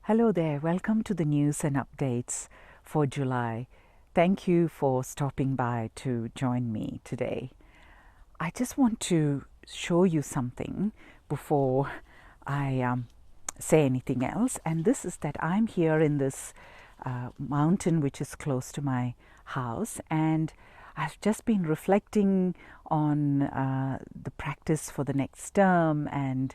Hello there, welcome to the news and updates for July. Thank you for stopping by to join me today. I just want to show you something before I say anything else, and this is that I'm here in this mountain which is close to my house, and I've just been reflecting on the practice for the next term and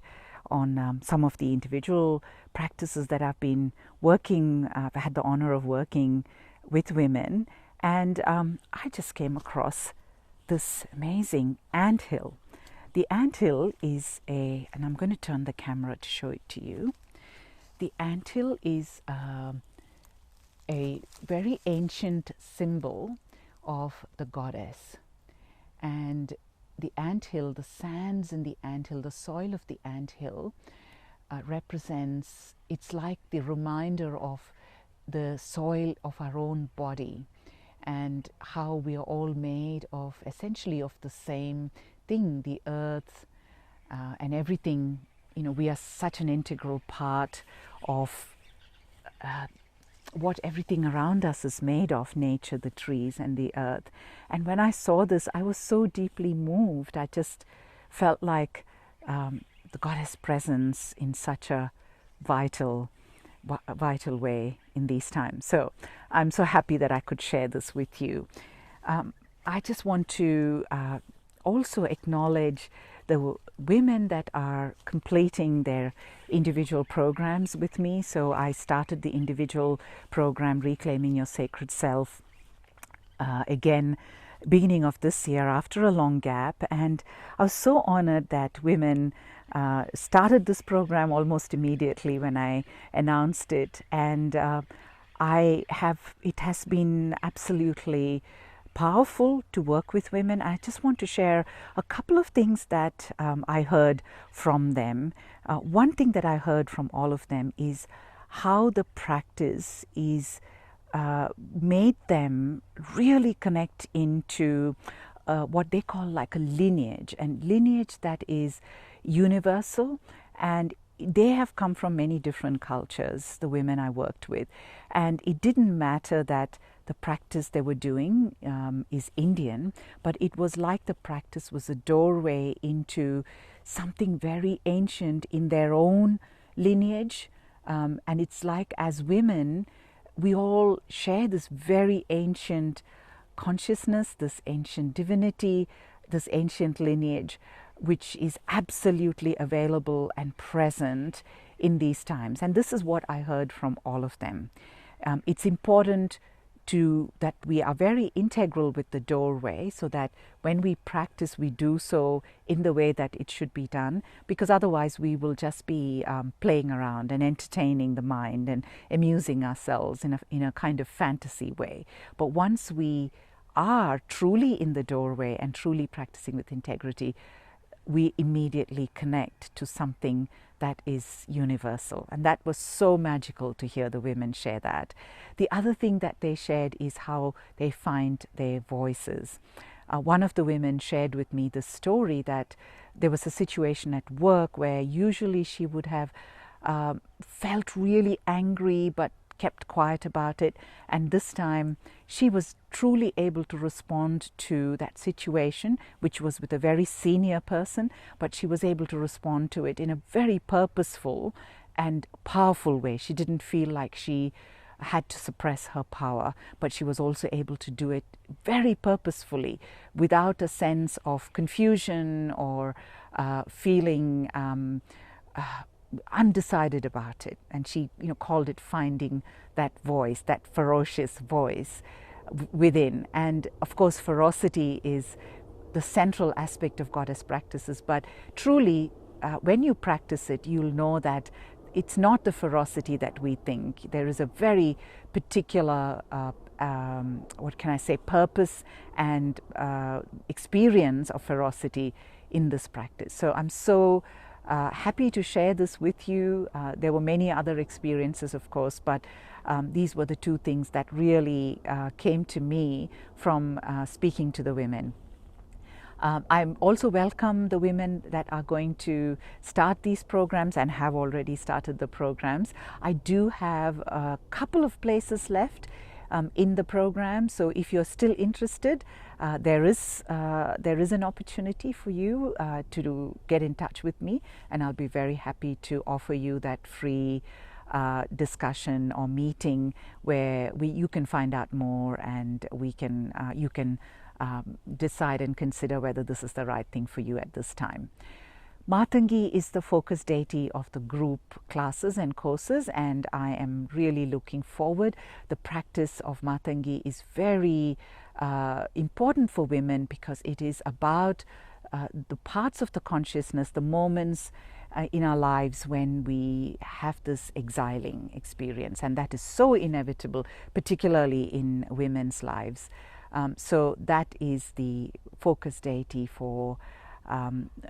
on some of the individual practices that I've been working. I've had the honor of working with women, and I just came across this amazing anthill. The anthill is and I'm going to turn the camera to show it to you. The anthill is a very ancient symbol of the goddess, and the anthill, the sands in the anthill, the soil of the anthill represents, it's like the reminder of the soil of our own body and how we are all made of essentially of the same thing, the earth and everything. You know, we are such an integral part of what everything around us is made of, nature, the trees and the earth. And when I saw this, I was so deeply moved. I just felt like the goddess presence in such a vital way in these times. So I'm so happy that I could share this with you. I just want to also acknowledge the women that are completing their individual programs with me. So I started the individual program, Reclaiming Your Sacred Self, again, beginning of this year after a long gap. And I was so honored that women started this program almost immediately when I announced it. And it has been absolutely powerful to work with women. I just want to share a couple of things that I heard from them. One thing that I heard from all of them is how the practice is made them really connect into what they call like a lineage, and lineage that is universal, and they have come from many different cultures, the women I worked with, and it didn't matter that the practice they were doing is Indian, but it was like the practice was a doorway into something very ancient in their own lineage. And it's like, as women, we all share this very ancient consciousness, this ancient divinity, this ancient lineage, which is absolutely available and present in these times. And this is what I heard from all of them. It's important that we are very integral with the doorway, so that when we practice, we do so in the way that it should be done, because otherwise we will just be playing around and entertaining the mind and amusing ourselves in a kind of fantasy way. But once we are truly in the doorway and truly practicing with integrity, we immediately connect to something that is universal. And that was so magical to hear the women share that. The other thing that they shared is how they find their voices. One of the women shared with me the story that there was a situation at work where usually she would have felt really angry but kept quiet about it, and this time she was truly able to respond to that situation, which was with a very senior person, but she was able to respond to it in a very purposeful and powerful way. She didn't feel like she had to suppress her power, but she was also able to do it very purposefully, without a sense of confusion or feeling undecided about it. And she called it finding that voice, that ferocious voice within. And of course, ferocity is the central aspect of goddess practices, but truly when you practice it, you'll know that it's not the ferocity that we think. There is a very particular purpose and experience of ferocity in this practice. So I'm so happy to share this with you. There were many other experiences, of course, but these were the two things that really came to me from speaking to the women. I'm also welcome the women that are going to start these programs and have already started the programs. I do have a couple of places left in the program, so if you're still interested, there is an opportunity for you to get in touch with me, and I'll be very happy to offer you that free discussion or meeting where you can find out more, and you can decide and consider whether this is the right thing for you at this time. Maatangi is the focus deity of the group classes and courses, and I am really looking forward. The practice of Maatangi is very important for women because it is about the parts of the consciousness, the moments in our lives when we have this exiling experience, and that is so inevitable, particularly in women's lives. So that is the focus deity for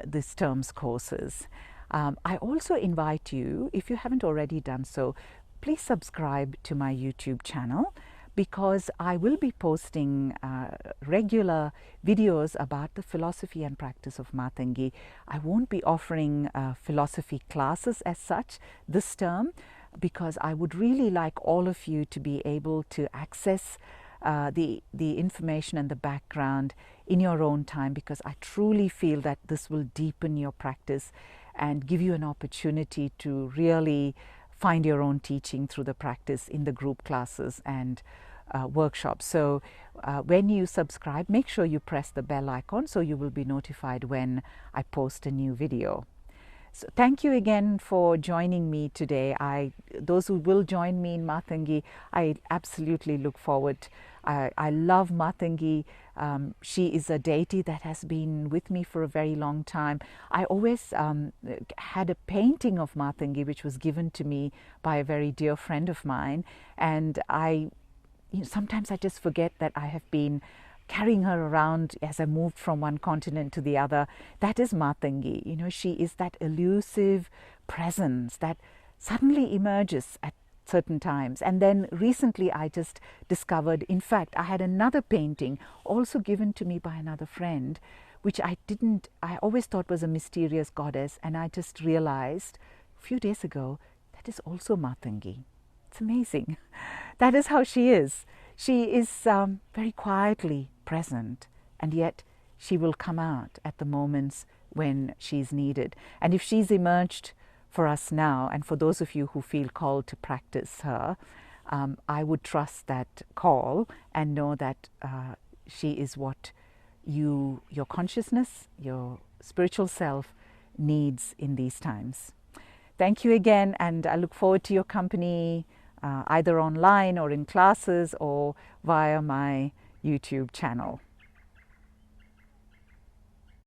this term's courses. I also invite you, if you haven't already done so, please subscribe to my YouTube channel, because I will be posting regular videos about the philosophy and practice of Maatangi. I won't be offering philosophy classes as such this term, because I would really like all of you to be able to access the information and the background in your own time, because I truly feel that this will deepen your practice and give you an opportunity to really find your own teaching through the practice in the group classes and workshops. So when you subscribe, make sure you press the bell icon so you will be notified when I post a new video. So thank you again for joining me today. Those who will join me in Maatangi, I absolutely look forward. I love Maatangi. She is a deity that has been with me for a very long time. I always had a painting of Maatangi which was given to me by a very dear friend of mine, and sometimes I just forget that I have been carrying her around as I moved from one continent to the other. That is Maatangi. She is that elusive presence that suddenly emerges at certain times. And then recently I just discovered, in fact, I had another painting also given to me by another friend, which I always thought was a mysterious goddess, and I just realized a few days ago that is also Maatangi. It's amazing. That is how she is. She is very quietly present, and yet she will come out at the moments when she's needed. And if she's emerged for us now, and for those of you who feel called to practice her, I would trust that call and know that she is what your consciousness, your spiritual self needs in these times. Thank you again, and I look forward to your company either online or in classes or via my YouTube channel.